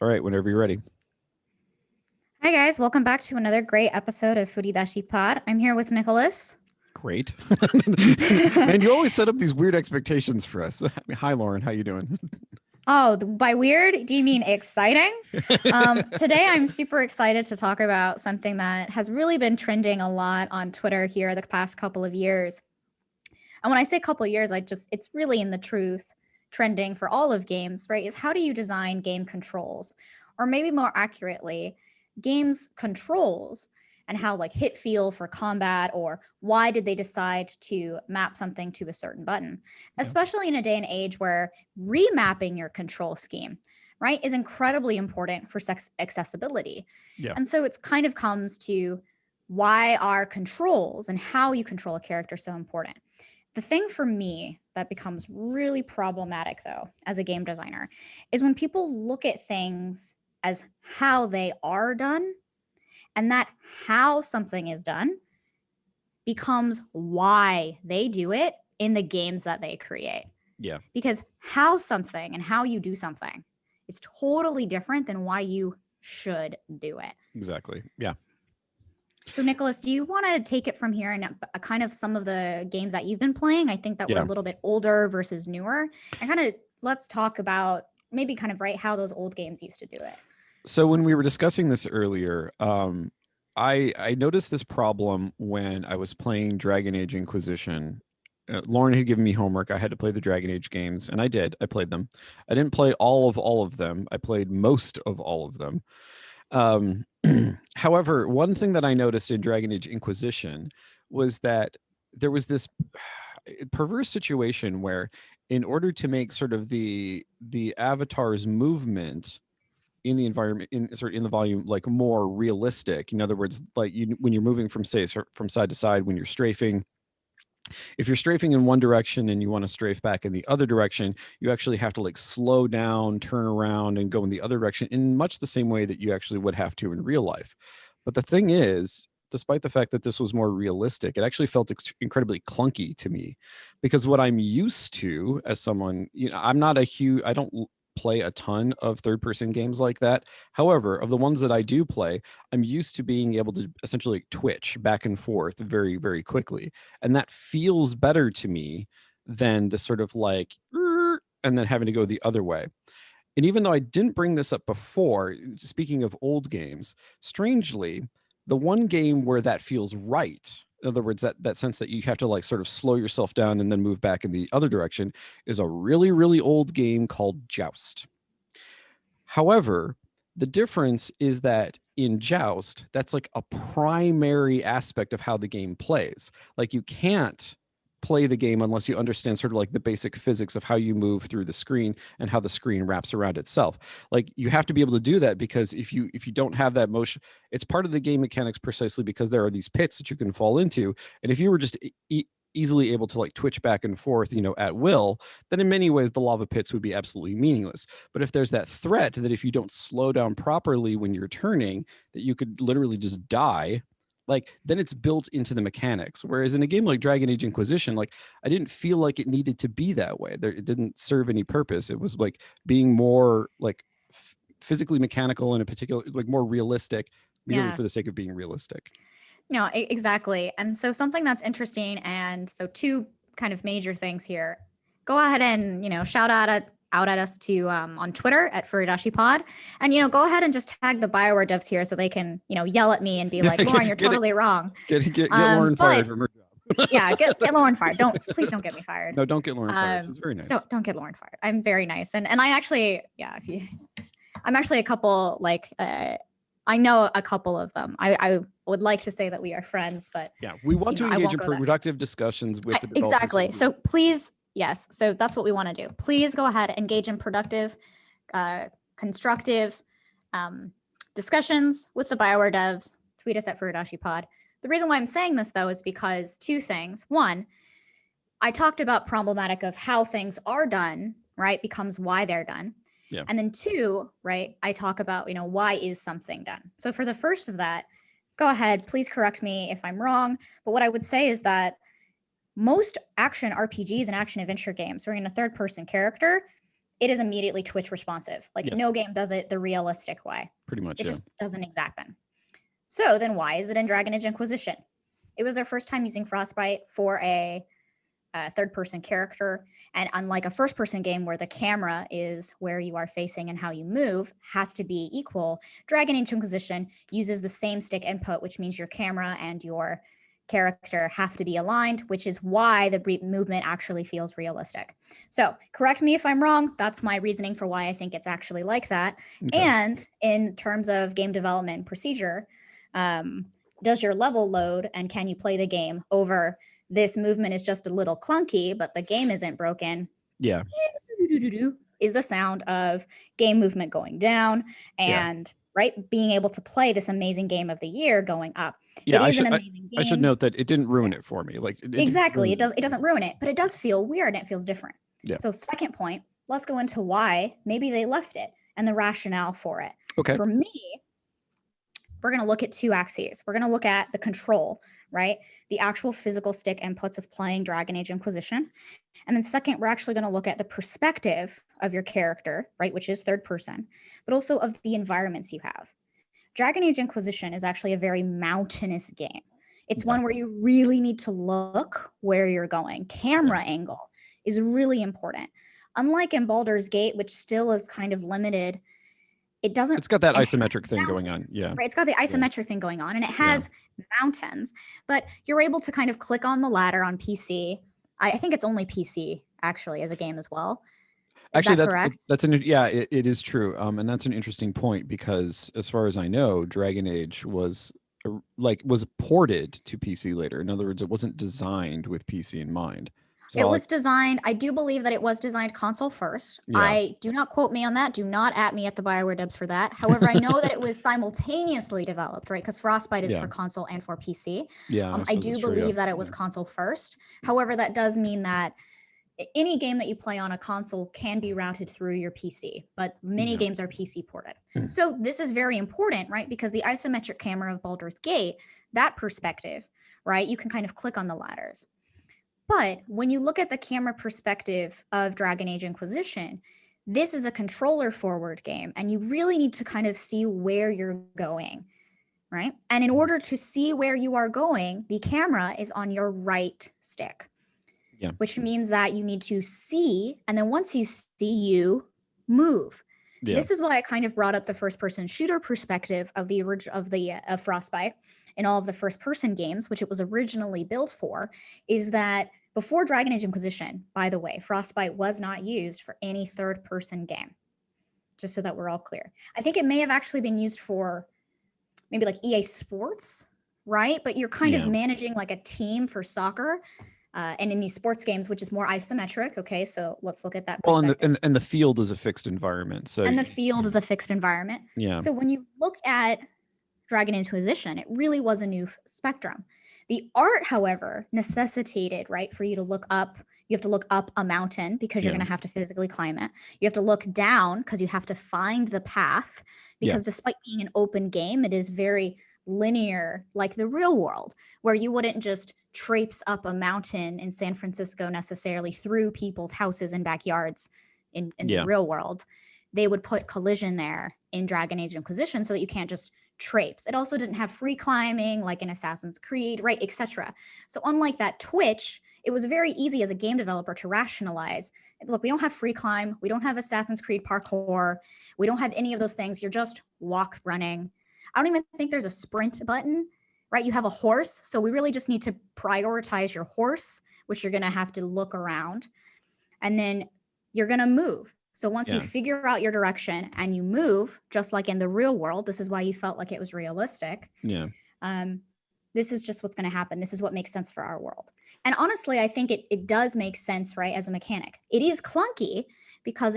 All right, whenever you're ready. Hi guys, welcome back to another great episode of Furidashi Pod. I'm here with Nicholas. Great. Man, you always set up these weird expectations for us. Hi, Lauren. How you doing? Oh, by weird, do you mean exciting? Today, I'm super excited to talk about something that has really been trending a lot on Twitter here the past couple of years. And when I say couple of years, it's really in the truth trending for all of games, right? Is how do you design game controls? Or maybe more accurately, games controls and how like hit feel for combat, or why did they decide to map something to a certain button, especially in a day and age where remapping your control scheme, right, is incredibly important for accessibility. Yeah. And so it's kind of comes to why are controls and how you control a character so important. The thing for me that becomes really problematic, though, as a game designer, is when people look at things as how they are done, and that how something is done becomes why they do it in the games that they create. Yeah. Because how something and how you do something is totally different than why you should do it. Exactly. Yeah. So, Nicholas, do you want to take it from here and kind of some of the games that you've been playing? I think that we're a little bit older versus newer, and kind of let's talk about maybe kind of how those old games used to do it. So when we were discussing this earlier, I noticed this problem when I was playing Dragon Age Inquisition. Lauren had given me homework. I had to play the Dragon Age games, and I did. I played them. I didn't play all of them. I played most of all of them. However, one thing that I noticed in Dragon Age Inquisition was that there was this perverse situation where, in order to make sort of the avatar's movement in the environment, in the volume, like more realistic. In other words, like when you're moving from from side to side, when you're strafing, if you're strafing in one direction and you want to strafe back in the other direction, you actually have to like slow down, turn around, and go in the other direction in much the same way that you actually would have to in real life. But the thing is, despite the fact that this was more realistic, it actually felt incredibly clunky to me, because what I'm used to as someone, I'm not a huge, I don't play a ton of third-person games like that. However, of the ones that I do play, I'm used to being able to essentially twitch back and forth very, very quickly. And that feels better to me than the sort of like, and then having to go the other way. And even though I didn't bring this up before, speaking of old games, strangely, the one game where that feels right, in other words, that sense that you have to like sort of slow yourself down and then move back in the other direction, is a really, really old game called Joust. However, the difference is that in Joust, that's like a primary aspect of how the game plays. Like you can't play the game unless you understand sort of like the basic physics of how you move through the screen and how the screen wraps around itself. Like you have to be able to do that, because if you don't have that motion, it's part of the game mechanics precisely because there are these pits that you can fall into. And if you were just easily able to like twitch back and forth, at will, then in many ways the lava pits would be absolutely meaningless. But if there's that threat that if you don't slow down properly when you're turning, that you could literally just die, like then it's built into the mechanics. Whereas in a game like Dragon Age Inquisition, like I didn't feel like it needed to be that way. It didn't serve any purpose. It was like being more like physically mechanical, in a particular, like more realistic, merely for the sake of being realistic. No, exactly. And so something that's interesting, and so two kind of major things here. Go ahead and, shout out at us to on Twitter at Furidashi Pod. And, go ahead and just tag the Bioware devs here so they can, yell at me and be like, Lauren, you're totally wrong. Get Lauren fired from her job. Yeah, get Lauren fired. Please don't get me fired. No, don't get Lauren fired. She's very nice. Don't get Lauren fired. I'm very nice. And I actually, I'm actually a couple, like, I know a couple of them. I would like to say that we are friends, but yeah, we want to engage in productive discussions with the developers. Exactly. So please, yes. So that's what we want to do. Please go ahead, engage in productive, constructive discussions with the Bioware devs. Tweet us at Furidashi Pod. The reason why I'm saying this, though, is because two things. One, I talked about problematic of how things are done, right, becomes why they're done. Yeah. And then two, right, I talk about, why is something done? So for the first of that, go ahead, please correct me if I'm wrong. But what I would say is that most action RPGs and action adventure games where you're in a third person character, it is immediately Twitch responsive. Like Yes. no game does it the realistic way. Pretty much, It yeah. just doesn't happen. So then why is it in Dragon Age Inquisition? It was their first time using Frostbite for a third-person character. And unlike a first-person game where the camera is where you are facing and how you move has to be equal, Dragon Age Inquisition uses the same stick input, which means your camera and your character have to be aligned, which is why the movement actually feels realistic. So correct me if I'm wrong. That's my reasoning for why I think it's actually like that. Okay. And in terms of game development procedure, does your level load and can you play the game over this movement is just a little clunky, but the game isn't broken? Yeah. Is the sound of game movement going down and right being able to play this amazing game of the year going up. Yeah, it is an amazing game. I should note that it didn't ruin it for me. Like exactly, it doesn't ruin it, but it does feel weird and it feels different. Yeah. So second point, let's go into why maybe they left it and the rationale for it. Okay. For me, we're going to look at two axes. We're going to look at the control, right? The actual physical stick inputs of playing Dragon Age Inquisition. And then second, we're actually going to look at the perspective of your character, right? Which is third person, but also of the environments you have. Dragon Age Inquisition is actually a very mountainous game. It's one where you really need to look where you're going. Camera angle is really important. Unlike in Baldur's Gate, which still is kind of limited, it's got that isometric thing going on. Yeah. Right. It's got the isometric thing going on and it has mountains, but you're able to kind of click on the ladder on PC. I think it's only PC actually as a game as well. Actually, that's correct? It is true. And that's an interesting point because as far as I know, Dragon Age was ported to PC later. In other words, it wasn't designed with PC in mind. So it was designed, I do believe that it was designed console first. I do not quote me on that. Do not at me at the BioWare dubs for that. However, I know that it was simultaneously developed, right? Because Frostbite is for console and for PC. I do believe that it was console first. However, that does mean that any game that you play on a console can be routed through your PC, but many games are PC ported. So this is very important, right? Because the isometric camera of Baldur's Gate, that perspective, right? You can kind of click on the ladders. But when you look at the camera perspective of Dragon Age Inquisition, this is a controller forward game, and you really need to kind of see where you're going, right? And in order to see where you are going, the camera is on your right stick, which means that you need to see, and then once you see, you move. This is why I kind of brought up the first-person shooter perspective of of Frostbite in all of the first-person games, which it was originally built for, is that before Dragon Age Inquisition, by the way, Frostbite was not used for any third-person game, just so that we're all clear. I think it may have actually been used for maybe like EA Sports, right? But you're kind of managing like a team for soccer. And in these sports games, which is more isometric, okay, so let's look at that perspective. Well, and the field is a fixed environment. And the field is a fixed environment. Yeah. So when you look at Dragon Age Inquisition, it really was a new spectrum. The art, however, necessitated, right, for you to look up. You have to look up a mountain because you're going to have to physically climb it. You have to look down because you have to find the path because despite being an open game, it is very linear like the real world, where you wouldn't just traipse up a mountain in San Francisco necessarily through people's houses and backyards in the real world. They would put collision there in Dragon Age Inquisition so that you can't just traipse. It also didn't have free climbing like in Assassin's Creed, right, etc. So unlike that Twitch, it was very easy as a game developer to rationalize, look, we don't have free climb, we don't have Assassin's Creed parkour, we don't have any of those things. You're just walk running. I don't even think there's a sprint button, right? You have a horse, so we really just need to prioritize your horse, which you're going to have to look around, and then you're going to move. So once you figure out your direction and you move, just like in the real world, this is why you felt like it was realistic. This is just what's going to happen. This is what makes sense for our world. And honestly, I think it does make sense, right, as a mechanic. It is clunky because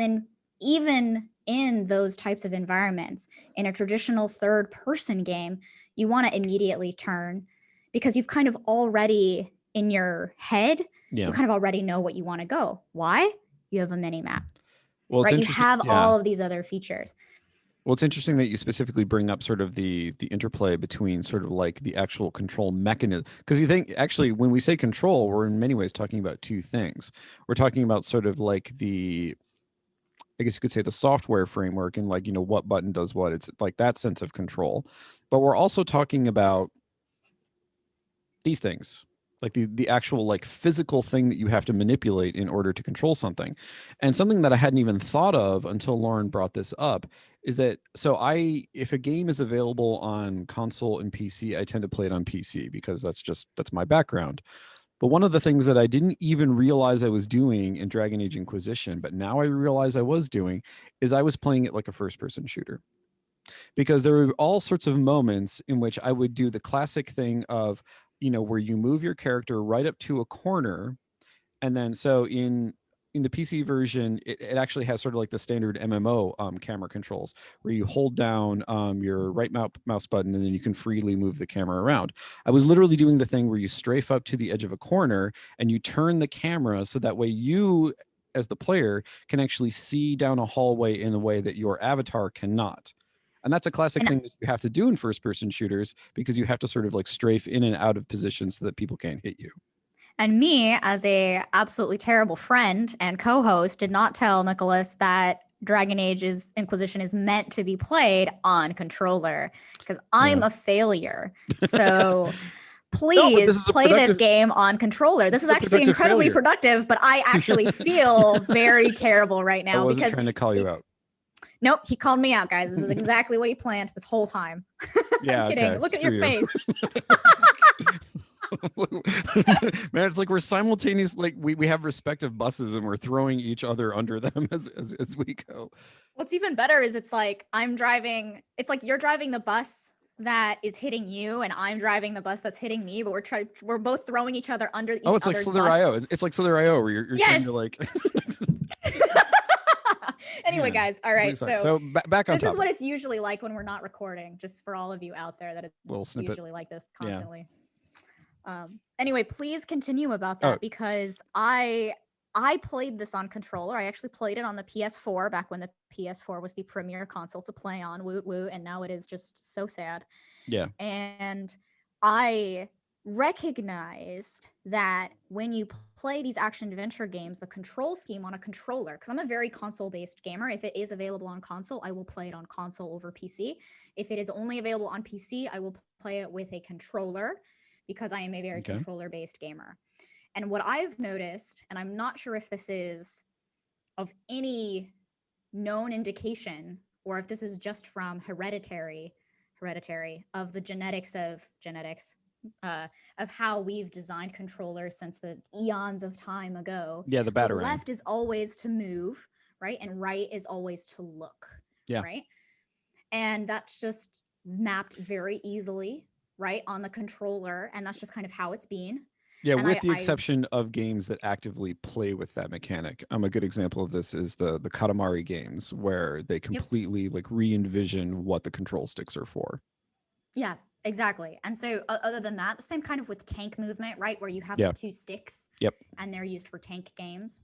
even in those types of environments, in a traditional third-person game, you want to immediately turn because you've kind of already, in your head, you kind of already know what you want to go. Why? You have a mini-map. Well, right? You have all of these other features. Well, it's interesting that you specifically bring up sort of the interplay between sort of like the actual control mechanism. Because you think, actually, when we say control, we're in many ways talking about two things. We're talking about sort of like the I guess you could say the software framework and like, what button does what. It's like that sense of control. But we're also talking about these things, like the actual like physical thing that you have to manipulate in order to control something. And something that I hadn't even thought of until Lauren brought this up is that, so I if a game is available on console and PC, I tend to play it on PC because that's my background. But one of the things that I didn't even realize I was doing in Dragon Age Inquisition, but now I realize I was doing, is I was playing it like a first person shooter, because there were all sorts of moments in which I would do the classic thing of, where you move your character right up to a corner, and then so in the PC version, it actually has sort of like the standard MMO camera controls, where you hold down your right mouse button and then you can freely move the camera around. I was literally doing the thing where you strafe up to the edge of a corner and you turn the camera so that way you, as the player, can actually see down a hallway in a way that your avatar cannot. And that's a classic And thing that you have to do in first person shooters, because you have to sort of like strafe in and out of positions so that people can't hit you. And me, as a absolutely terrible friend and co-host, did not tell Nicholas that Dragon Age's Inquisition is meant to be played on controller, because I'm Yeah. a failure. So No, but please this is a play this productive game on controller. this This is is a actually productive incredibly failure. productive, but I actually feel very terrible right I now wasn't because trying to call you out. nope, he called me out, guys. This is exactly what he planned this whole time. I'm Yeah, kidding. okay. Look at Screw your you. face. Man, it's like we're simultaneous, like we have respective buses and we're throwing each other under them as we go. What's even better is it's like it's like you're driving the bus that is hitting you and I'm driving the bus that's hitting me, but we're both throwing each other under Oh, each it's like other's Slither bus. IO. It's like Slither IO where you're trying to Yes. like Anyway, man. guys, all Really right. sucks. So So back on this is topic. what it's usually like when we're not recording, just for all of you out there that it's Little snippet. usually like this Yeah. constantly. Anyway, please continue about Oh, that because I played this on controller. I actually played it on the PS4 back when the PS4 was the premier console to play on. Woot woot, and now it is just so sad. yeah. And I recognized that when you play these action adventure games, the control scheme on a controller, because I'm a very console based gamer, if it is available on console, I will play it on console over PC. If it is only available on PC, I will play it with a controller because I am a very Okay. controller based gamer. And what I've noticed, and I'm not sure if this is of any known indication or if this is just from hereditary of the genetics of how we've designed controllers since the eons of time ago. Yeah, the But batarang. left is always to move, right? And right is always to look, Yeah. right? And that's just mapped very easily, right, on the controller. And that's just kind of how it's been. Yeah, And with the I exception of games that actively play with that mechanic. A good example of this is the Katamari games, where they yep, completely like re-envision what the control sticks are for. yeah, exactly. And so other than that, the same kind of with tank movement, right, where you have the Yeah. two sticks Yep. and they're used for tank games.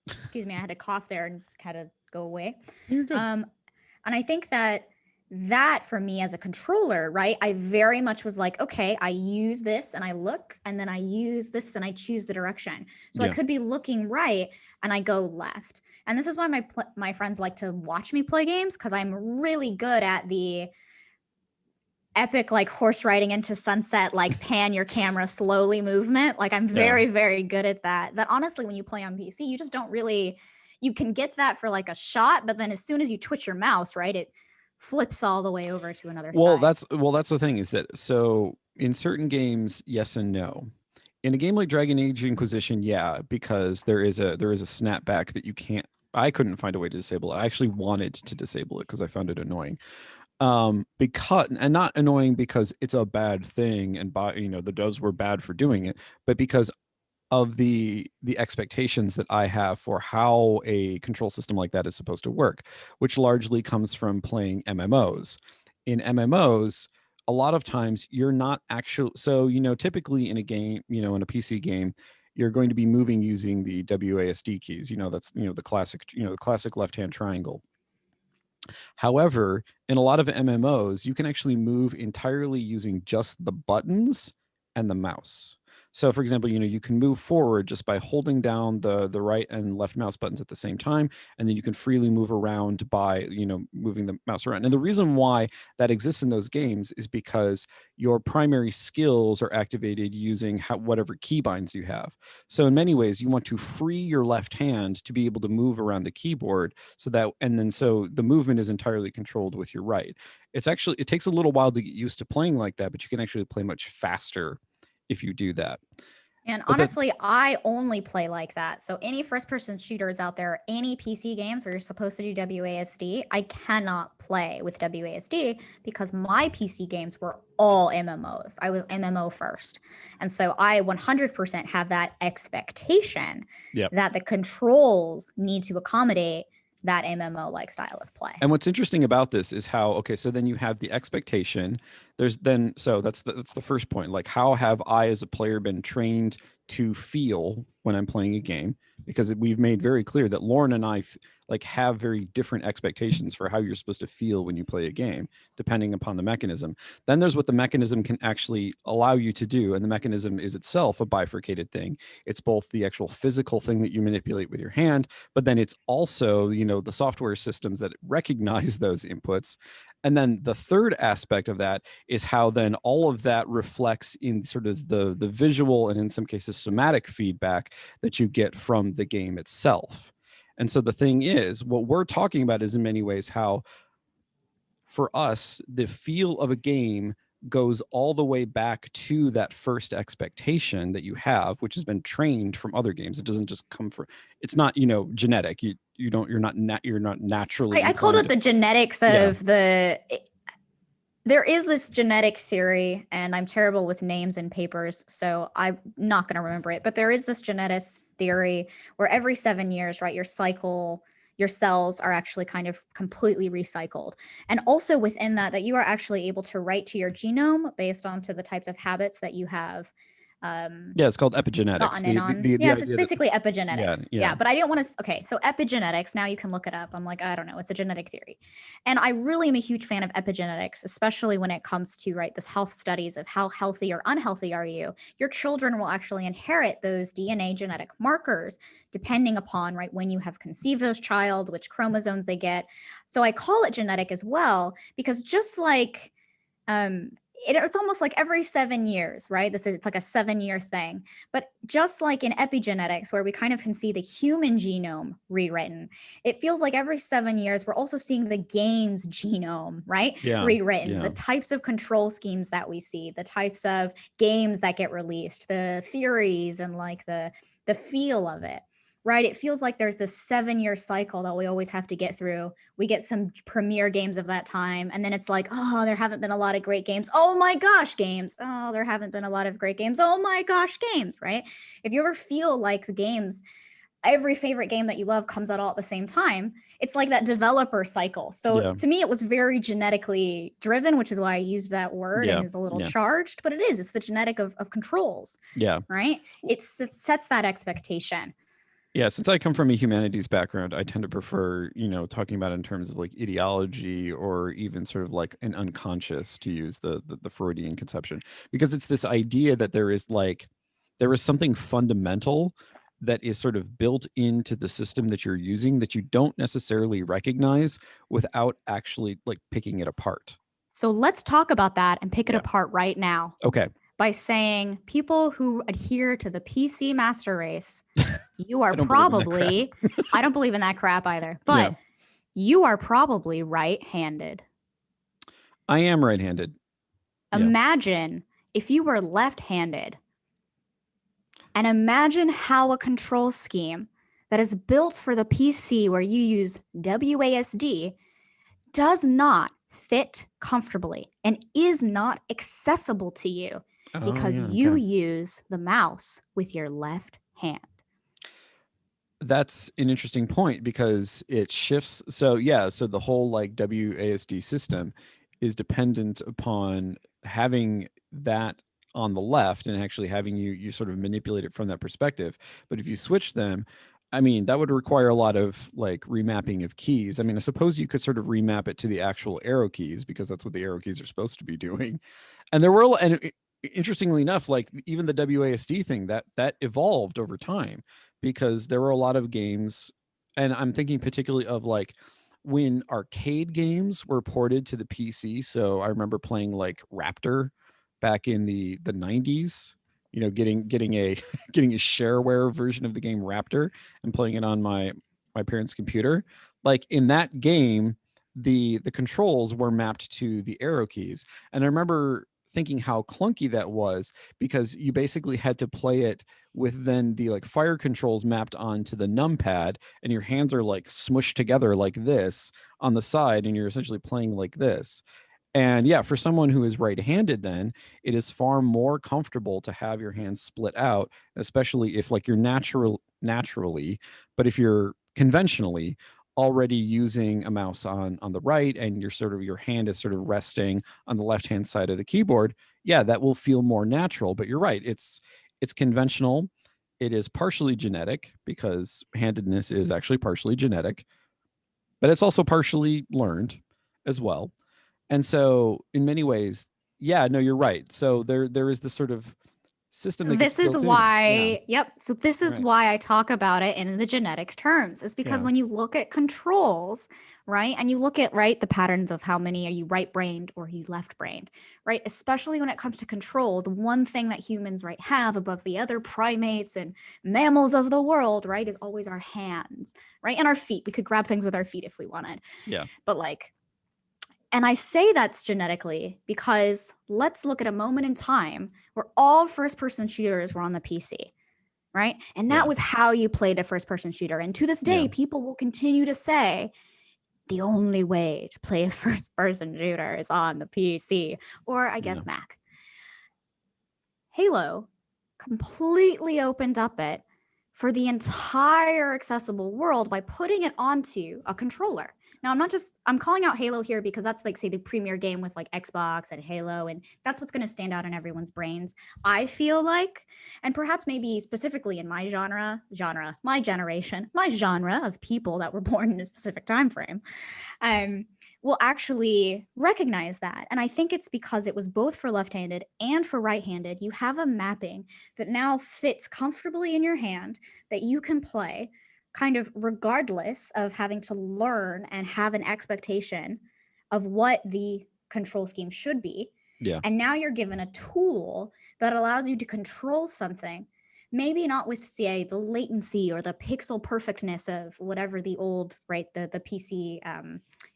Excuse me, I had to cough there and had to go away. You're good. And I think that for me as a controller, right, I very much was like, okay, I use this and I look, and then I use this and I choose the direction. So I Yeah. could be looking right and I go left. And this is why my friends like to watch me play games, because I'm really good at the epic like horse riding into sunset, like pan your camera slowly movement. Like I'm Yeah. very, very good at that. That honestly, when you play on PC, you just don't really, you can get that for like a shot, but then as soon as you twitch your mouse, right, it flips all the way over to another Well, side. that's the thing, is that so in certain games, yes and no. In a game like Dragon Age Inquisition, yeah, because there is a snapback that you can't. I couldn't find a way to disable it. I actually wanted to disable it because I found it annoying. Because, and not annoying because it's a bad thing and by the devs were bad for doing it, but because of the expectations that I have for how a control system like that is supposed to work, which largely comes from playing MMOs. In MMOs, a lot of times you're not actually, so typically in a game, in a PC game, you're going to be moving using the WASD keys. That's the classic left-hand triangle. However, in a lot of MMOs, you can actually move entirely using just the buttons and the mouse. So for example, you can move forward just by holding down the right and left mouse buttons at the same time, and then you can freely move around by moving the mouse around. And the reason why that exists in those games is because your primary skills are activated using whatever keybinds you have. So in many ways, you want to free your left hand to be able to move around the keyboard, so the movement is entirely controlled with your right. It takes a little while to get used to playing like that, but you can actually play much faster if you do that. And But that honestly, I only play like that. So any first-person shooters out there, any PC games where you're supposed to do WASD, I cannot play with WASD because my PC games were all MMOs. I was MMO first. And so I 100% have that expectation Yep. that the controls need to accommodate that MMO like style of play. And what's interesting about this is how, okay, so then you have the expectation. So that's the first point. Like, how have I as a player been trained to feel when I'm playing a game? Because we've made very clear that Lauren and I have very different expectations for how you're supposed to feel when you play a game, depending upon the mechanism. Then there's what the mechanism can actually allow you to do, and the mechanism is itself a bifurcated thing. It's both the actual physical thing that you manipulate with your hand, but then it's also the software systems that recognize those inputs. And then the third aspect of that is how then all of that reflects in sort of the visual and in some cases somatic feedback that you get from the game itself. And so the thing is, what we're talking about is in many ways how, for us, the feel of a game goes all the way back to that first expectation that you have, which has been trained from other games. It doesn't just come from, it's not, genetic. You're not naturally I called it the genetics of there is this genetic theory, and I'm terrible with names and papers, so I'm not going to remember it. But there is this genetics theory where every 7 years, right, your cells are actually kind of completely recycled. And also within that you are actually able to write to your genome based onto the types of habits that you have it's called epigenetics. It's basically epigenetics. Yeah, but I didn't want to. Okay, so epigenetics. Now you can look it up. I'm like, I don't know. It's a genetic theory, and I really am a huge fan of epigenetics, especially when it comes to this health studies of how healthy or unhealthy are you. Your children will actually inherit those DNA genetic markers depending upon when you have conceived those child, which chromosomes they get. So I call it genetic as well because just like it's almost like every 7 years, right? It's like a 7-year thing. But just like in epigenetics, where we kind of can see the human genome rewritten, it feels like every 7 years, we're also seeing the game's genome, right? Rewritten, the types of control schemes that we see, the types of games that get released, the theories and the feel of it. Right? It feels like there's this 7-year cycle that we always have to get through. We get some premier games of that time. And then it's like, oh, there haven't been a lot of great games. Oh my gosh, games. Oh, there haven't been a lot of great games. Oh my gosh, games, right? If you ever feel like the games, every favorite game that you love comes out all at the same time, it's like that developer cycle. So to me, it was very genetically driven, which is why I used that word and is a little charged, but it's the genetic of controls. Yeah. Right? It sets that expectation. Yeah, since I come from a humanities background, I tend to prefer, talking about it in terms of ideology or even sort of an unconscious, to use the Freudian conception, because it's this idea that there is something fundamental that is sort of built into the system that you're using that you don't necessarily recognize without actually picking it apart. So let's talk about that and pick it apart right now. Okay. By saying people who adhere to the PC master race, you are probably, I don't believe in that crap either, but you are probably right-handed. I am right-handed. Imagine if you were left-handed, and imagine how a control scheme that is built for the PC where you use WASD does not fit comfortably and is not accessible to you because you use the mouse with your left hand. That's an interesting point because it shifts. So the whole WASD system is dependent upon having that on the left and actually having you sort of manipulate it from that perspective. But if you switch them, I mean, that would require a lot of remapping of keys. I mean, I suppose you could sort of remap it to the actual arrow keys because that's what the arrow keys are supposed to be doing. And interestingly enough, like even the WASD thing that evolved over time because there were a lot of games, and I'm thinking particularly of like when arcade games were ported to the PC. So I remember playing like Raptor back in the 90s, you know, getting a getting a shareware version of the game Raptor and playing it on my parents' computer. Like in that game, the controls were mapped to the arrow keys. And I remember thinking how clunky that was because you basically had to play it with then the like fire controls mapped onto the numpad, and your hands are like smushed together like this on the side, and you're essentially playing like this. And yeah, for someone who is right-handed, then it is far more comfortable to have your hands split out, especially if like you're naturally, but if you're conventionally already using a mouse on the right and you're sort of your hand is sort of resting on the left hand side of the keyboard, yeah, that will feel more natural. But you're right, it's conventional. It is partially genetic because handedness is actually partially genetic, but it's also partially learned as well. And so in many ways, yeah, no, you're right. So there is this sort of system that gets This is built in. Yeah, why, yep. So this is right. why I talk about it in the genetic terms. Is because Yeah, when you look at controls, right, and you look at right the patterns of how many are you right-brained or are you left-brained, right? Especially when it comes to control, the one thing that humans right have above the other primates and mammals of the world, right, is always our hands, right, and our feet. We could grab things with our feet if we wanted, yeah, but like and I say that's genetically because let's look at a moment in time where all first person shooters were on the PC, right? And that yeah, was how you played a first person shooter. And to this yeah. day, people will continue to say the only way to play a first person shooter is on the PC or I Yeah. guess Mac. Halo completely opened up it for the entire accessible world by putting it onto a controller. Now, I'm calling out Halo here because that's like, say, the premier game with like Xbox and Halo, and that's what's going to stand out in everyone's brains. I feel like, and perhaps maybe specifically in my my generation, my genre of people that were born in a specific time frame, um, will actually recognize that. And I think it's because it was both for left-handed and for right-handed. You have a mapping that now fits comfortably in your hand that you can play kind of regardless of having to learn and have an expectation of what the control scheme should be. Yeah. And now you're given a tool that allows you to control something, maybe not with, say, the latency or the pixel perfectness of whatever the old, right, the PC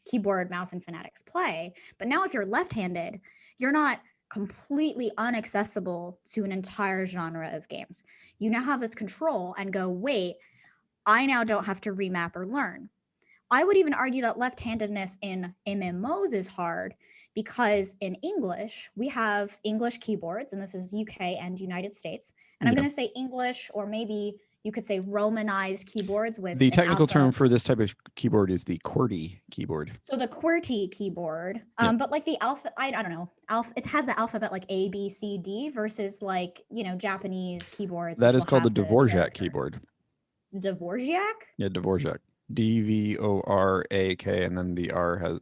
keyboard, mouse, and fanatics play. But now if you're left-handed, you're not completely unaccessible to an entire genre of games. You now have this control and go, wait, I now don't have to remap or learn. I would even argue that left-handedness in MMOs is hard because in English, we have English keyboards, and this is UK and United States. And I'm Yeah. going to say English, or maybe you could say Romanized keyboards with The an technical term alpha. for this type of keyboard is the QWERTY keyboard. So the QWERTY keyboard, Yeah. but like the alpha, I don't know, it has the alphabet like A, B, C, D versus like, Japanese keyboards, That which is will called the have the Dvorak character. keyboard. Dvorak? Yeah, Dvorak. Dvorak, and then the R has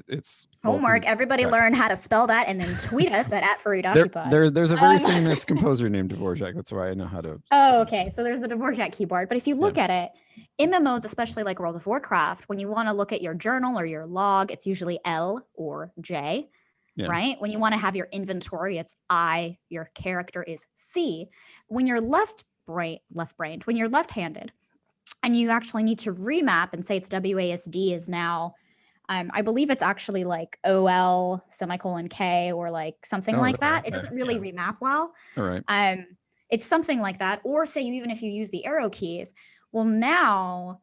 it's well because Homework. Everybody Czech. learn how to spell that and then tweet us at There, @Furidashi there's a very Um, famous composer named Dvorak. That's why I know how to. oh, okay. So there's the Dvorak keyboard. But if you Yeah, look at it, MMOs, especially like World of Warcraft, when you want to look at your journal or your log, it's usually L or J, yeah, right? When you want to have your inventory, it's I, your character is C. When you're left-brained, when you're left-handed, and you actually need to remap and say it's WASD is now I believe it's actually like OL semicolon K or like something Oh, like really? that. It Okay. doesn't really remap well. All right. Um, it's something like that. Or say even if you use the arrow keys, well, now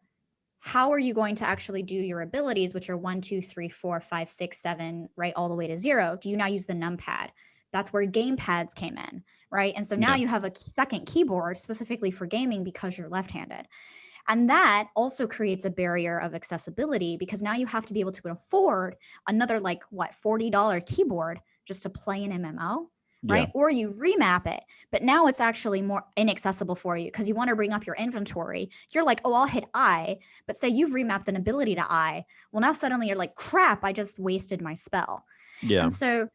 how are you going to actually do your abilities, which are 1, 2, 3, 4, 5, 6, 7, right, all the way to 0? Do you now use the numpad? That's where game pads came in, right? And so now Yeah. you have a second keyboard specifically for gaming because you're left-handed. And that also creates a barrier of accessibility because now you have to be able to afford another, like, what, $40 keyboard just to play an MMO, Yeah. right? Or you remap it, but now it's actually more inaccessible for you because you want to bring up your inventory. You're like, oh, I'll hit I, but say you've remapped an ability to I. Well, now suddenly you're like, crap, I just wasted my spell. Yeah. And so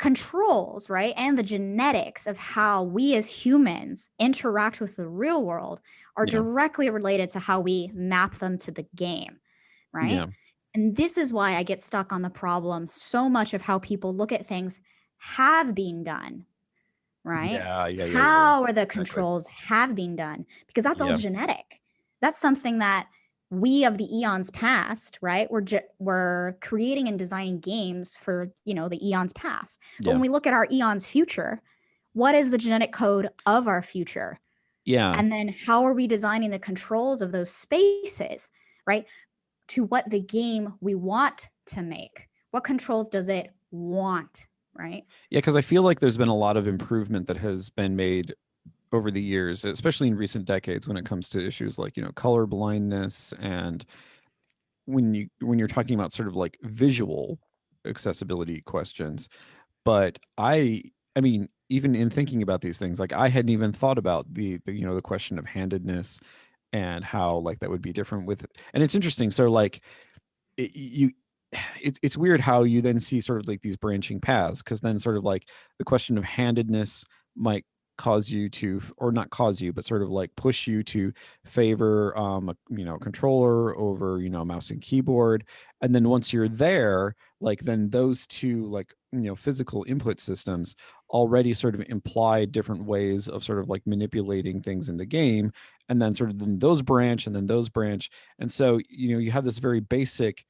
controls, right, and the genetics of how we as humans interact with the real world are Yeah. directly related to how we map them to the game, right? Yeah. And this is why I get stuck on the problem so much of how people look at things have been done, right? Yeah. Yeah. Yeah. Yeah. How are the Exactly. controls have been done? Because that's all Yeah. genetic. That's something that we of the eons past, right? We're creating and designing games for, the eons past. But when Yeah. we look at our eons future, what is the genetic code of our future? Yeah. And then how are we designing the controls of those spaces, right? To what the game we want to make. What controls does it want, right? Yeah. Because I feel like there's been a lot of improvement that has been made over the years, especially in recent decades, when it comes to issues like color blindness, and when you're talking about sort of like visual accessibility questions. But I mean, even in thinking about these things, like I hadn't even thought about the question of handedness and how like that would be different with. And it's interesting. So like you it's weird how you then see sort of like these branching paths, because then sort of like the question of handedness might cause you to, or not cause you, but sort of like push you to favor a controller over mouse and keyboard. And then once you're there, like then those two like physical input systems already sort of imply different ways of sort of like manipulating things in the game. And then sort of then those branch, and then those branch. And so you have this very basic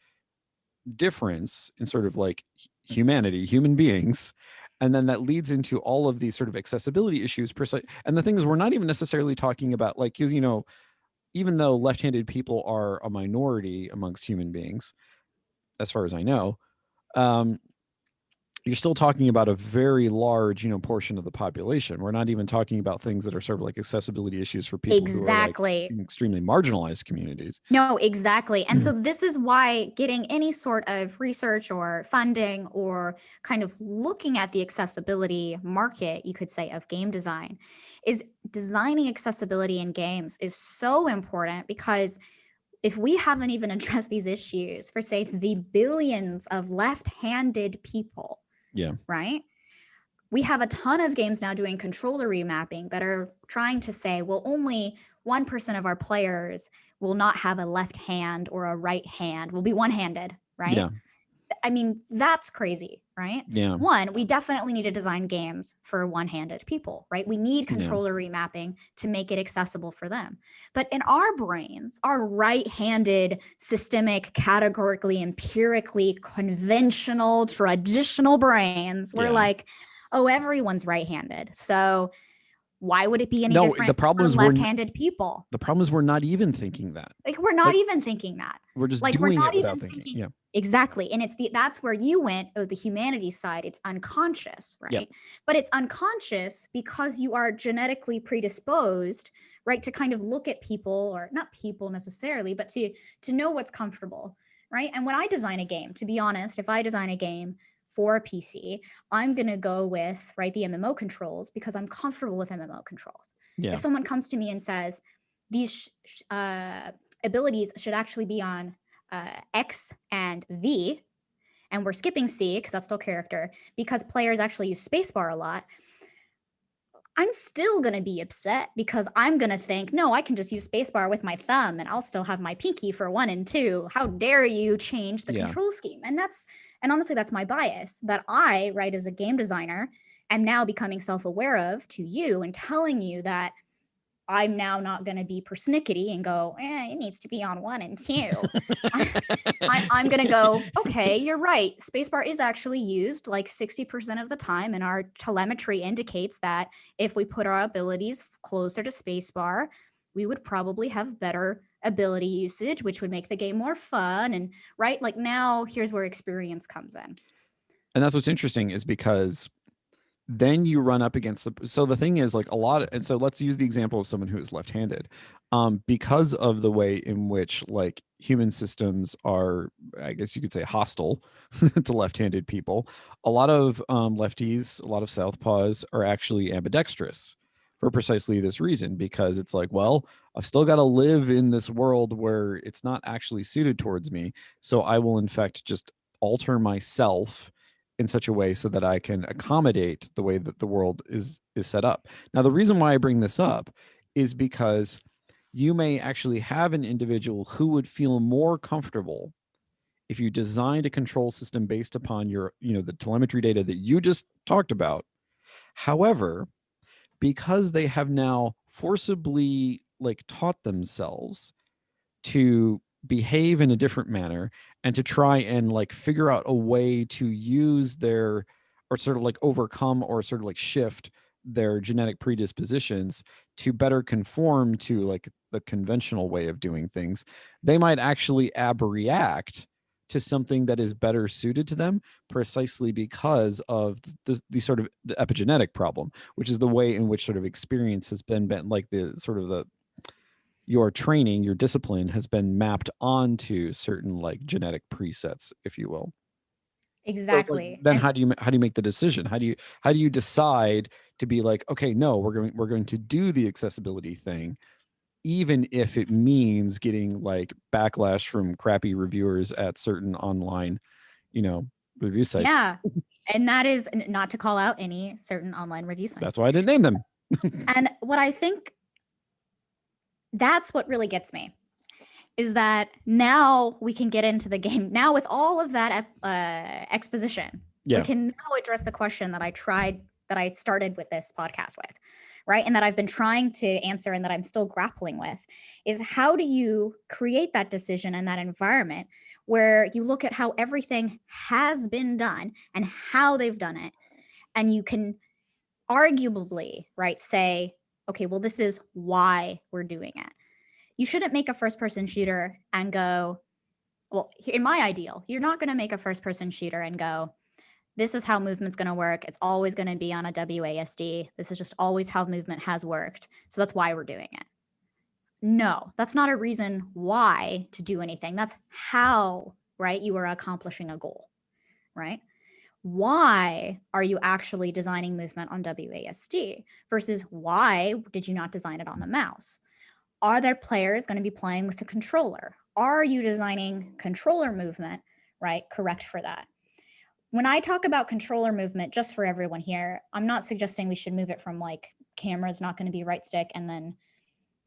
difference in sort of like humanity, human beings. And then that leads into all of these sort of accessibility issues. And the thing is, we're not even necessarily talking about like, because, even though left handed people are a minority amongst human beings, as far as I know, um, you're still talking about a very large, portion of the population. We're not even talking about things that are sort of like accessibility issues for people who are like Exactly. in extremely marginalized communities. No, exactly. And so this is why getting any sort of research or funding or kind of looking at the accessibility market, you could say, of game design is designing accessibility in games is so important, because if we haven't even addressed these issues for, say, the billions of left-handed people, Yeah. right? We have a ton of games now doing controller remapping that are trying to say, well, only 1% of our players will not have a left hand or a right hand, will be one-handed, right? Yeah. I mean, that's crazy, right? Yeah. One, we definitely need to design games for one-handed people, right? We need Yeah. controller remapping to make it accessible for them. But in our brains, our right-handed, systemic, categorically, empirically, conventional, traditional brains, we're Yeah. like, oh, everyone's right-handed. So why would it be any No, the different problem for is left-handed people? the problem is we're not even thinking that. Like, we're not Like, even thinking that. we're just Like, we're doing not it even without thinking. thinking Yeah. exactly. And that's where you went, oh, the humanities side. It's unconscious, Yeah. right? But it's unconscious because you are genetically predisposed, right, to kind of look at people, or not people necessarily, but to know what's comfortable, right? And when I design a game, to be honest, if I design a game for a PC, I'm going to go with, right, the MMO controls because I'm comfortable with MMO controls. Yeah. If someone comes to me and says, these abilities should actually be on X and V, and we're skipping C because that's still character, because players actually use spacebar a lot, I'm still going to be upset because I'm going to think, no, I can just use spacebar with my thumb and I'll still have my pinky for 1 and 2. How dare you change the Yeah. control scheme? And honestly, that's my bias that I, right, as a game designer, am now becoming self-aware of to you and telling you that I'm now not going to be persnickety and go, it needs to be on 1 and 2. I'm going to go, okay, you're right. Spacebar is actually used like 60% of the time, and our telemetry indicates that if we put our abilities closer to spacebar, we would probably have better ability usage, which would make the game more fun. And right, like now, here's where experience comes in. And that's what's interesting, is because then you run up against so the thing is like and so let's use the example of someone who is left-handed. Because of the way in which like human systems are, I guess you could say, hostile to left-handed people, a lot of lefties, a lot of southpaws are actually ambidextrous for precisely this reason, because it's like, well, I've still got to live in this world where it's not actually suited towards me, so I will in fact just alter myself in such a way so that I can accommodate the way that the world is set up. Now, the reason why I bring this up is because you may actually have an individual who would feel more comfortable if you designed a control system based upon your, the telemetry data that you just talked about. However, because they have now forcibly like taught themselves to behave in a different manner and to try and like figure out a way to use their, or sort of like overcome or sort of like shift their genetic predispositions to better conform to like the conventional way of doing things, they might actually abreact to something that is better suited to them, precisely because of the sort of the epigenetic problem, which is the way in which sort of experience has been like the sort of the your training, your discipline has been mapped onto certain like genetic presets, if you will. So it's like, Exactly. then And how do you make the decision? How do you decide to be like, okay, no, we're going to do the accessibility thing, even if it means getting like backlash from crappy reviewers at certain online, you know, review sites. yeah, and that is not to call out any certain online review That's sites. why I didn't name them. And what I think that's what really gets me is that now we can get into the game. Now, with all of that exposition, we Yeah. can now address the question that I started with this podcast with, right? And that I've been trying to answer and that I'm still grappling with is how do you create that decision and that environment where you look at how everything has been done and how they've done it, and you can arguably, right, say, okay, well, this is why we're doing it. You shouldn't make a first person shooter and go, well, in my ideal, you're not going to make a first person shooter and go, this is how movement's going to work. It's always going to be on a WASD. This is just always how movement has worked. So that's why we're doing it. No, that's not a reason why to do anything. That's how, right, you are accomplishing a goal, right? Why are you actually designing movement on WASD versus why did you not design it on the mouse? Are there players going to be playing with the controller? Are you designing controller movement, right, correct for that? When I talk about controller movement, just for everyone here, I'm not suggesting we should move it from like camera's not going to be right stick and then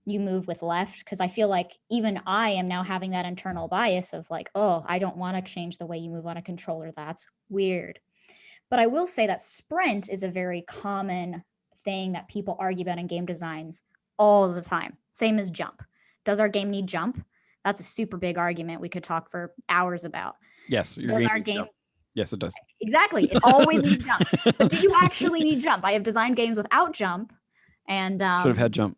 you move with left, because I feel like even I am now having that internal bias of like, oh, I don't want to change the way you move on a controller. That's weird. But I will say that sprint is a very common thing that people argue about in game designs all the time. Same as jump. Does our game need jump? That's a super big argument we could talk for hours about. Yes, your Does game our needs game jump. Yes, it does. exactly? It always needs jump. But do you actually need jump? I have designed games without jump, and Should have had jump.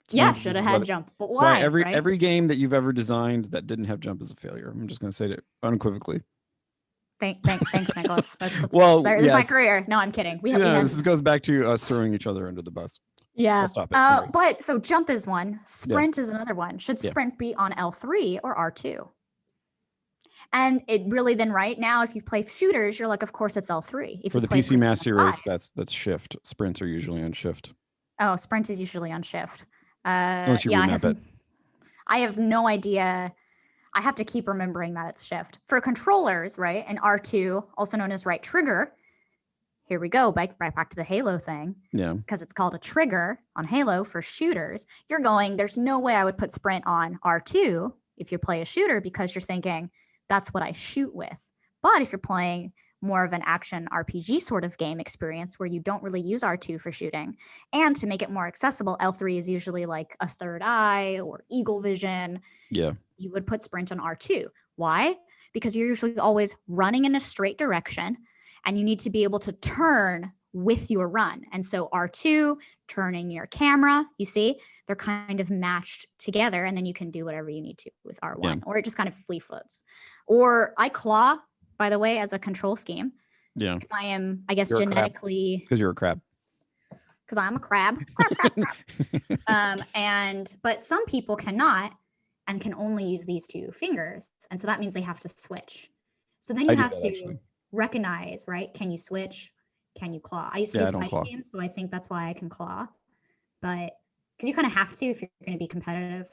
It's yeah, one should of have the had reasons jump. But why why? Right? every game that you've ever designed that didn't have jump is a failure. I'm just going to say it unequivocally. Thanks, Nicholas. Well, There's yeah, my career. No, I'm kidding. We yeah. had This goes back to us throwing each other under the bus. yeah. I'll stop it. Sorry. But so jump is one. Yeah. Sprint is another one. Should Yeah. sprint be on L3 or R2? And it really then right now, if you play shooters, you're like, of course it's L3. If For you the play PC Persona Master 5, Race, that's shift. Sprints are usually on shift. oh, sprint is usually on shift. Unless you Yeah, remap it. I have no idea. I have to keep remembering that it's shift. For controllers, right, and R2, also known as right trigger, here we go, right back to the Halo thing. Yeah. Because it's called a trigger on Halo for shooters. You're going, there's no way I would put sprint on R2 if you play a shooter, because you're thinking, that's what I shoot with. But if you're playing more of an action RPG sort of game experience where you don't really use R2 for shooting, and to make it more accessible, L3 is usually like a third eye or eagle vision. Yeah. You would put sprint on R2. Why? Because you're usually always running in a straight direction and you need to be able to turn with your run. And so R2, turning your camera, you see, they're kind of matched together, and then you can do whatever you need to with R1, Yeah. or it just kind of free floats. Or I claw, by the way, as a control scheme. Yeah. Because I am, I guess, You're a crab. genetically, Because you're a crab. because I'm a crab. But some people cannot and can only use these two fingers. And so that means they have to switch. So then you I do have that, to actually. recognize, right? Can you switch? Can you claw? I used to Yeah, I do don't fighting claw. games, so I think that's why I can claw. But because you kind of have to if you're going to be competitive.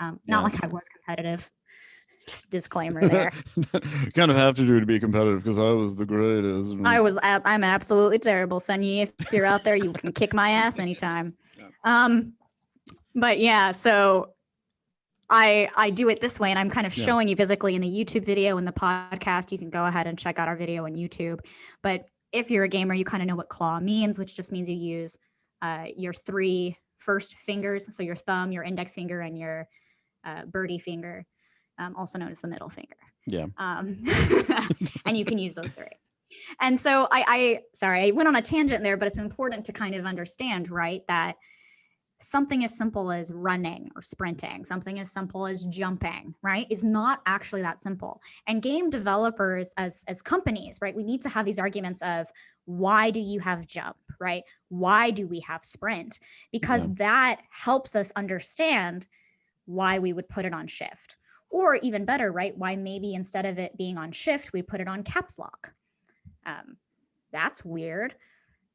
Yeah. Not like I was competitive Just disclaimer there. Kind of have to do to be competitive because I was the greatest. I'm absolutely terrible, Sunny. If you're out there, you can kick my ass anytime. Yeah. But yeah, so I do it this way, and I'm kind of showing you physically in the YouTube video and the podcast. You can go ahead and check out our video on YouTube. But if you're a gamer, you kind of know what claw means, which just means you use your 3 first fingers. So your thumb, your index finger, and your birdie finger, also known as the middle finger. Yeah. And you can use those 3. And so I went on a tangent there, but it's important to kind of understand, right, that something as simple as running or sprinting, something as simple as jumping, right, is not actually that simple. And game developers as companies, right, we need to have these arguments of why do you have jump, right? Why do we have sprint? Because that helps us understand why we would put it on shift. Or even better, right, why maybe instead of it being on shift, we put it on caps lock. That's weird.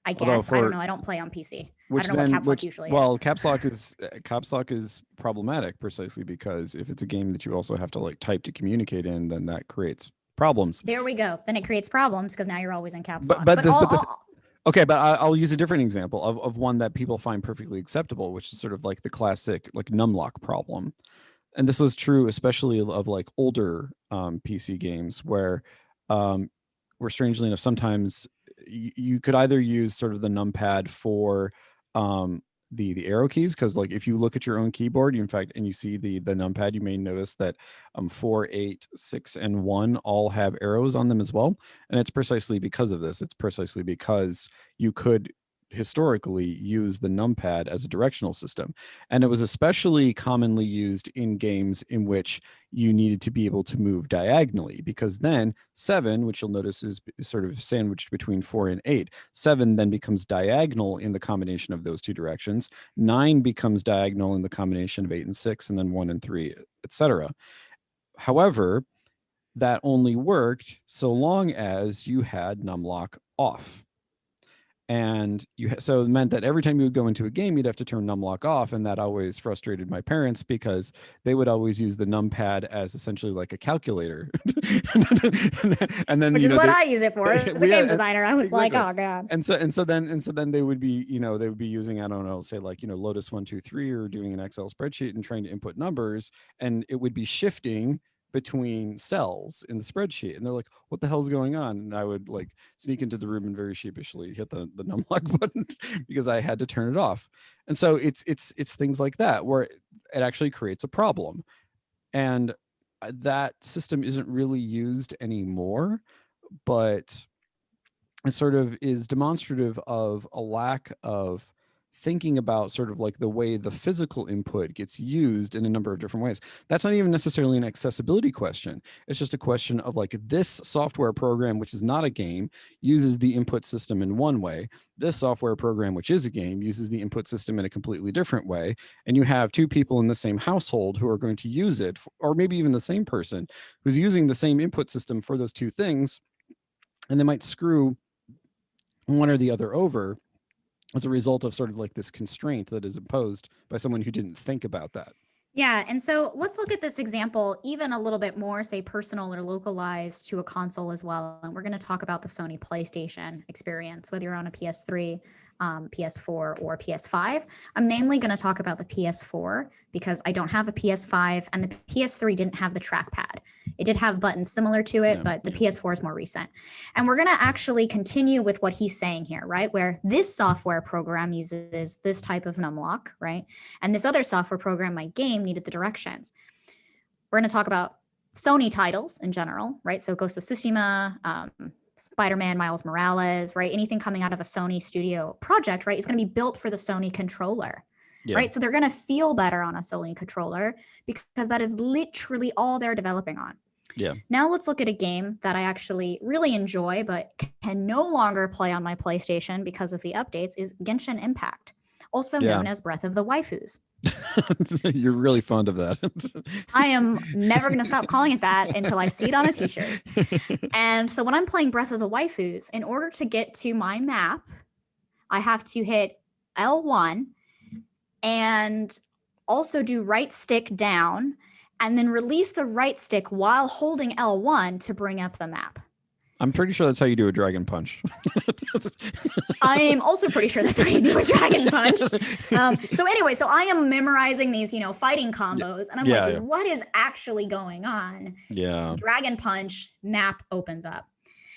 I guess. I don't know. I don't play on PC. I don't know what caps lock usually is. Well, caps lock is problematic precisely because if it's a game that you also have to like type to communicate in, then that creates problems. There we go. Then it creates problems because now you're always in caps lock. Okay, but I'll use a different example of one that people find perfectly acceptable, which is sort of like the classic like numlock problem. And this was true especially of like older PC games where strangely enough, sometimes you could either use sort of the numpad for the arrow keys, because like if you look at your own keyboard, in fact, and you see the numpad, you may notice that 4, 8, 6, and 1 all have arrows on them as well. And it's precisely because of this. It's precisely because you could historically use the numpad as a directional system. And it was especially commonly used in games in which you needed to be able to move diagonally, because then 7, which you'll notice is sort of sandwiched between 4 and 8, 7 then becomes diagonal in the combination of those 2 directions. 9 becomes diagonal in the combination of 8 and 6, and then 1 and 3, etc. However, that only worked so long as you had numlock off. And so it meant that every time you would go into a game, you'd have to turn numlock off. And that always frustrated my parents because they would always use the numpad as essentially like a calculator. And then, which is what I use it for. As a game designer, I was exactly. Like, oh God. And so then they would be, they would be using, I don't know, say like, Lotus 1, 2, 3, or doing an Excel spreadsheet and trying to input numbers, and it would be shifting between cells in the spreadsheet, and they're like, what the hell's going on? And I would like sneak into the room and very sheepishly hit the numlock button because I had to turn it off. And so it's things like that where it actually creates a problem, and that system isn't really used anymore, but it sort of is demonstrative of a lack of thinking about sort of like the way the physical input gets used in a number of different ways. That's not even necessarily an accessibility question. It's just a question of like, this software program, which is not a game, uses the input system in one way. This software program, which is a game, uses the input system in a completely different way. And you have 2 people in the same household who are going to use it, or maybe even the same person who's using the same input system for those 2 things. And they might screw one or the other over as a result of sort of like this constraint that is imposed by someone who didn't think about that. Yeah. And so let's look at this example even a little bit more, say, personal or localized to a console as well. And we're going to talk about the Sony PlayStation experience, whether you're on a PS3, PS4, or PS5. I'm namely going to talk about the PS4 because I don't have a PS5, and the PS3 didn't have the trackpad. It did have buttons similar to it, but the PS4 is more recent. And we're going to actually continue with what he's saying here, right? Where this software program uses this type of numlock, right? And this other software program, my game, needed the directions. We're going to talk about Sony titles in general, right? So Ghost of Tsushima, Spider-Man, Miles Morales, right? Anything coming out of a Sony studio project, right, is going to be built for the Sony controller, right? So they're going to feel better on a Sony controller because that is literally all they're developing on. Yeah. Now let's look at a game that I actually really enjoy, but can no longer play on my PlayStation because of the updates, is Genshin Impact, also known as Breath of the Waifus. You're really fond of that. I am never going to stop calling it that until I see it on a t-shirt. And so when I'm playing Breath of the Waifus, in order to get to my map, I have to hit L1 and also do right stick down and then release the right stick while holding L1 to bring up the map. I'm pretty sure that's how you do a dragon punch. I'm also pretty sure that's how you do a dragon punch. So anyway, so I am memorizing these, fighting combos, and I'm what is actually going on? Yeah. Dragon punch, map opens up.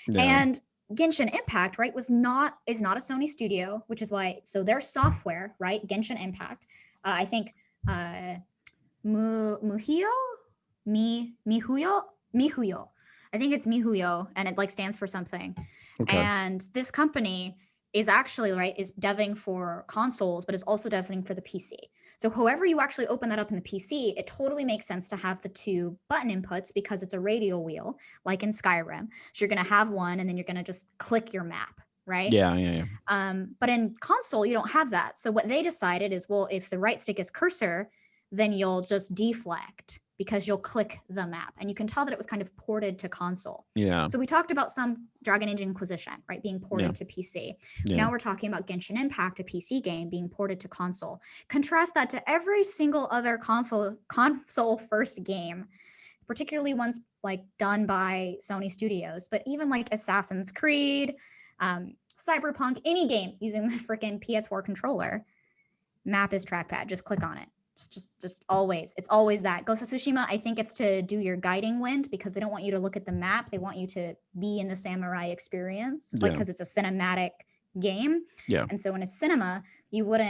Yeah. And Genshin Impact, right, is not a Sony studio, which is why, so their software, right, Genshin Impact, I think Mihuyo? I think it's Mihuyo, and it stands for something. Okay. And this company is actually, right, is deving for consoles, but is also deving for the PC. So however you actually open that up in the PC, it totally makes sense to have the 2 button inputs because it's a radial wheel, like in Skyrim. So you're going to have one, and then you're going to just click your map, right? Yeah. But in console, you don't have that. So what they decided is, well, if the right stick is cursor, then you'll just deflect because you'll click the map. And you can tell that it was kind of ported to console. Yeah. So we talked about some Dragon Age Inquisition, right, being ported to PC. Yeah. Now we're talking about Genshin Impact, a PC game being ported to console. Contrast that to every single other console first game, particularly ones done by Sony Studios, but even Assassin's Creed, Cyberpunk, any game using the freaking PS4 controller, map is trackpad. Just click on it. Just always. It's always that. Ghost of Tsushima, I think it's to do your guiding wind because they don't want you to look at the map. They want you to be in the samurai experience, because it's a cinematic game. Yeah. And so in a cinema, you would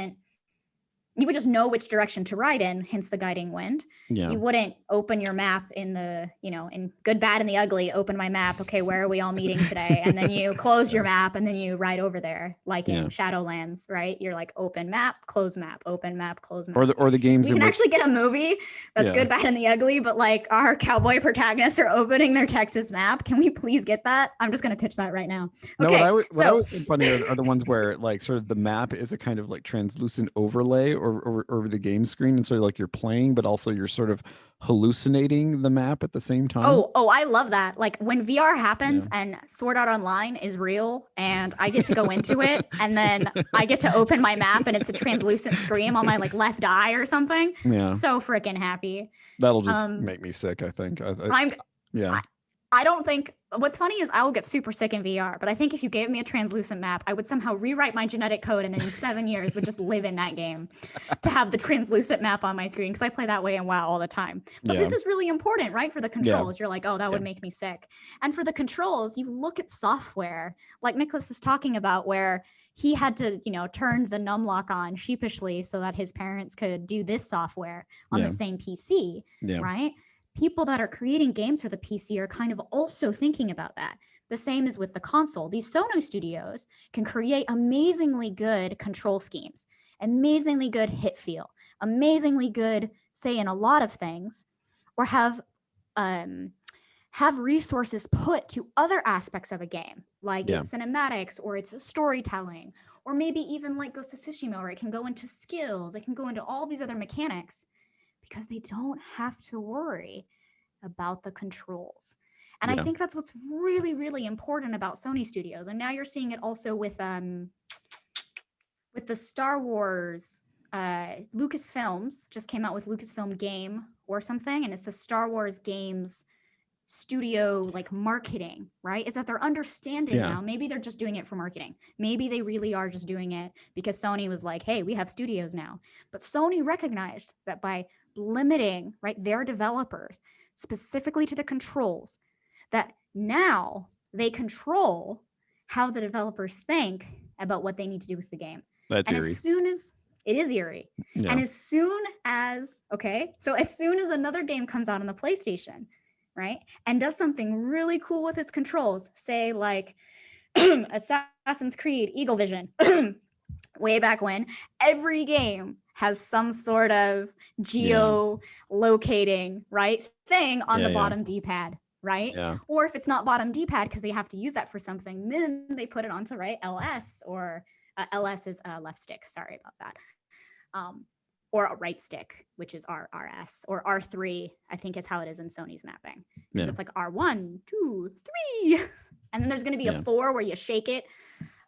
just know which direction to ride in, hence the guiding wind. Yeah. You wouldn't open your map in the, in Good, Bad, and the Ugly, open my map. Okay, where are we all meeting today? And then you close your map and then you ride over there, like in Shadowlands, right? You're open map, close map, open map, close map. Or the games. We can actually get a movie that's Good, Bad, and the Ugly, but our cowboy protagonists are opening their Texas map. Can we please get that? I'm just going to pitch that right now. Okay, no, what I always find funny are the ones where sort of the map is a kind of translucent overlay or over the game screen, and so you're playing, but also you're sort of hallucinating the map at the same time. Oh, I love that. When VR happens and Sword Art Online is real and I get to go into it and then I get to open my map and it's a translucent screen on my left eye or something. Yeah. So freaking happy. That'll just make me sick, I think. I don't think, what's funny is I will get super sick in VR, but I think if you gave me a translucent map, I would somehow rewrite my genetic code and then in 7 years would just live in that game to have the translucent map on my screen, because I play that way in WoW all the time. But this is really important, right? For the controls, you're like, oh, that would make me sick. And for the controls, you look at software, like Nicholas is talking about, where he had to, turn the numlock on sheepishly so that his parents could do this software on the same PC, right? People that are creating games for the PC are kind of also thinking about that. The same is with the console. These Sony studios can create amazingly good control schemes, amazingly good hit feel, amazingly good, say, in a lot of things, or have resources put to other aspects of a game, like its cinematics or its storytelling, or maybe even like Ghost of Tsushima, where it can go into skills, it can go into all these other mechanics, because they don't have to worry about the controls. And I think that's what's really, really important about Sony Studios. And now you're seeing it also with the Star Wars, Lucasfilms just came out with Lucasfilm Game or something, and it's the Star Wars games studio marketing, right? Is that they're understanding now. Maybe they're just doing it for marketing. Maybe they really are just doing it because Sony was like, hey, we have studios now. But Sony recognized that by limiting, right, their developers specifically to the controls, that now they control how the developers think about what they need to do with the game. That's and eerie. As soon as it is eerie. Yeah. And as soon as another game comes out on the PlayStation, right, and does something really cool with its controls, say Assassin's Creed, Eagle Vision, way back when, every game has some sort of geo-locating, right, thing on the bottom D-pad, right? Yeah. Or if it's not bottom D-pad because they have to use that for something, then they put it onto, right, LS, or LS is left stick, sorry about that. Or a right stick, which is RS, or R3, I think is how it is in Sony's mapping. Because it's R1, 2, 3. And then there's going to be a 4 where you shake it.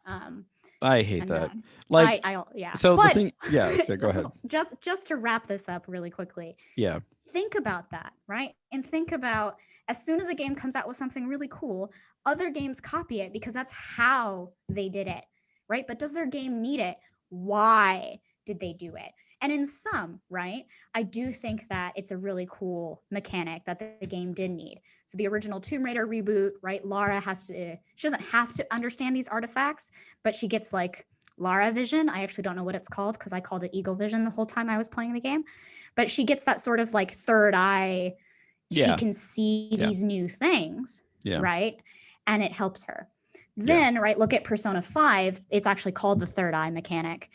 I hate that. I So but, the thing, okay, go ahead. Just to wrap this up really quickly. Yeah. think about that, right? And think about, as soon as a game comes out with something really cool, other games copy it because that's how they did it, right? But does their game need it? Why did they do it? And in some, right, I do think that it's a really cool mechanic that the game did need. So the original Tomb Raider reboot, right? She doesn't have to understand these artifacts, but she gets like Lara vision. I actually don't know what it's called because I called it Eagle vision the whole time I was playing the game. But she gets that sort of like third eye. She can see these new things, right? And it helps her. Then, right, look at Persona 5. It's actually called the third eye mechanic.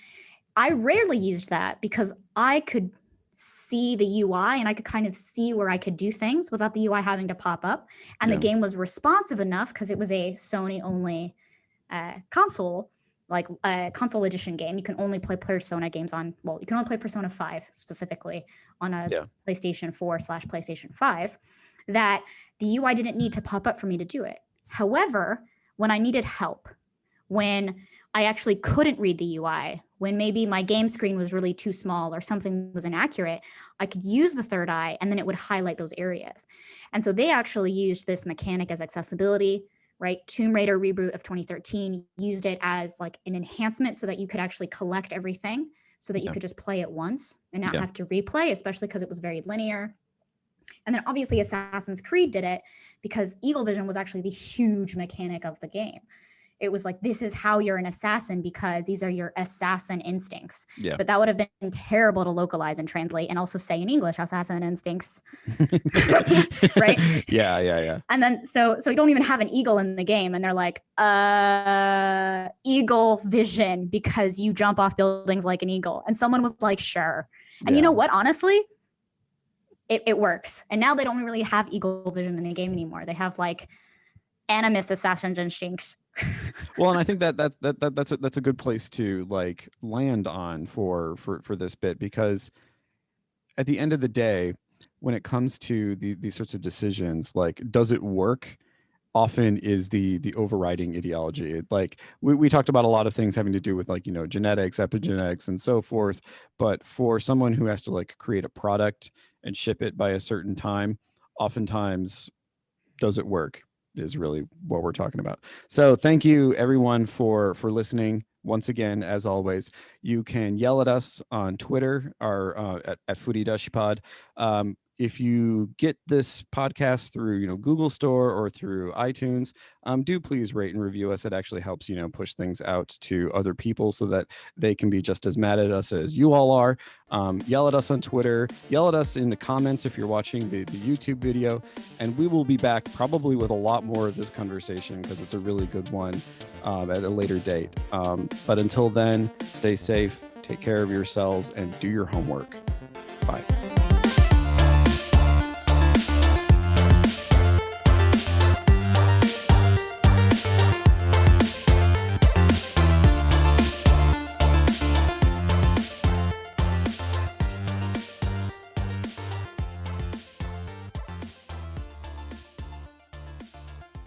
I rarely used that because I could see the UI and I could kind of see where I could do things without the UI having to pop up. And the game was responsive enough because it was a Sony only console, like a console edition game. You can only play Persona games on, well, you can only play Persona 5 specifically on a PlayStation 4/PlayStation 5, that the UI didn't need to pop up for me to do it. However, when I needed help, when I actually couldn't read the UI, when maybe my game screen was really too small or something was inaccurate, I could use the third eye and then it would highlight those areas. And so they actually used this mechanic as accessibility, right? Tomb Raider reboot of 2013 used it as like an enhancement so that you could actually collect everything so that you could just play it once and not have to replay, especially because it was very linear. And then obviously Assassin's Creed did it because Eagle Vision was actually the huge mechanic of the game. It was like, this is how you're an assassin because these are your assassin instincts. Yeah. But that would have been terrible to localize and translate and also say in English, assassin instincts. Right? Yeah. And then so you don't even have an eagle in the game and they're like, Eagle Vision because you jump off buildings like an eagle. And someone was like, sure. And you know what? Honestly, it works. And now they don't really have Eagle Vision in the game anymore. They have like animus assassin's instincts. Well, and I think that's a good place to like land on for this bit, because at the end of the day, when it comes to these sorts of decisions, like, does it work? Often is the overriding ideology. Like we talked about a lot of things having to do with like, you know, genetics, epigenetics, and so forth. But for someone who has to like create a product and ship it by a certain time, oftentimes, does it work is really what we're talking about. So thank you everyone for listening. Once again, as always, you can yell at us on Twitter or at Furidashi Pod. If you get this podcast through, you know, Google Store or through iTunes, do please rate and review us. It actually helps, you know, push things out to other people so that they can be just as mad at us as you all are. Yell at us on Twitter, yell at us in the comments if you're watching the YouTube video, and we will be back probably with a lot more of this conversation because it's a really good one at a later date. But until then, stay safe, take care of yourselves, and do your homework. Bye.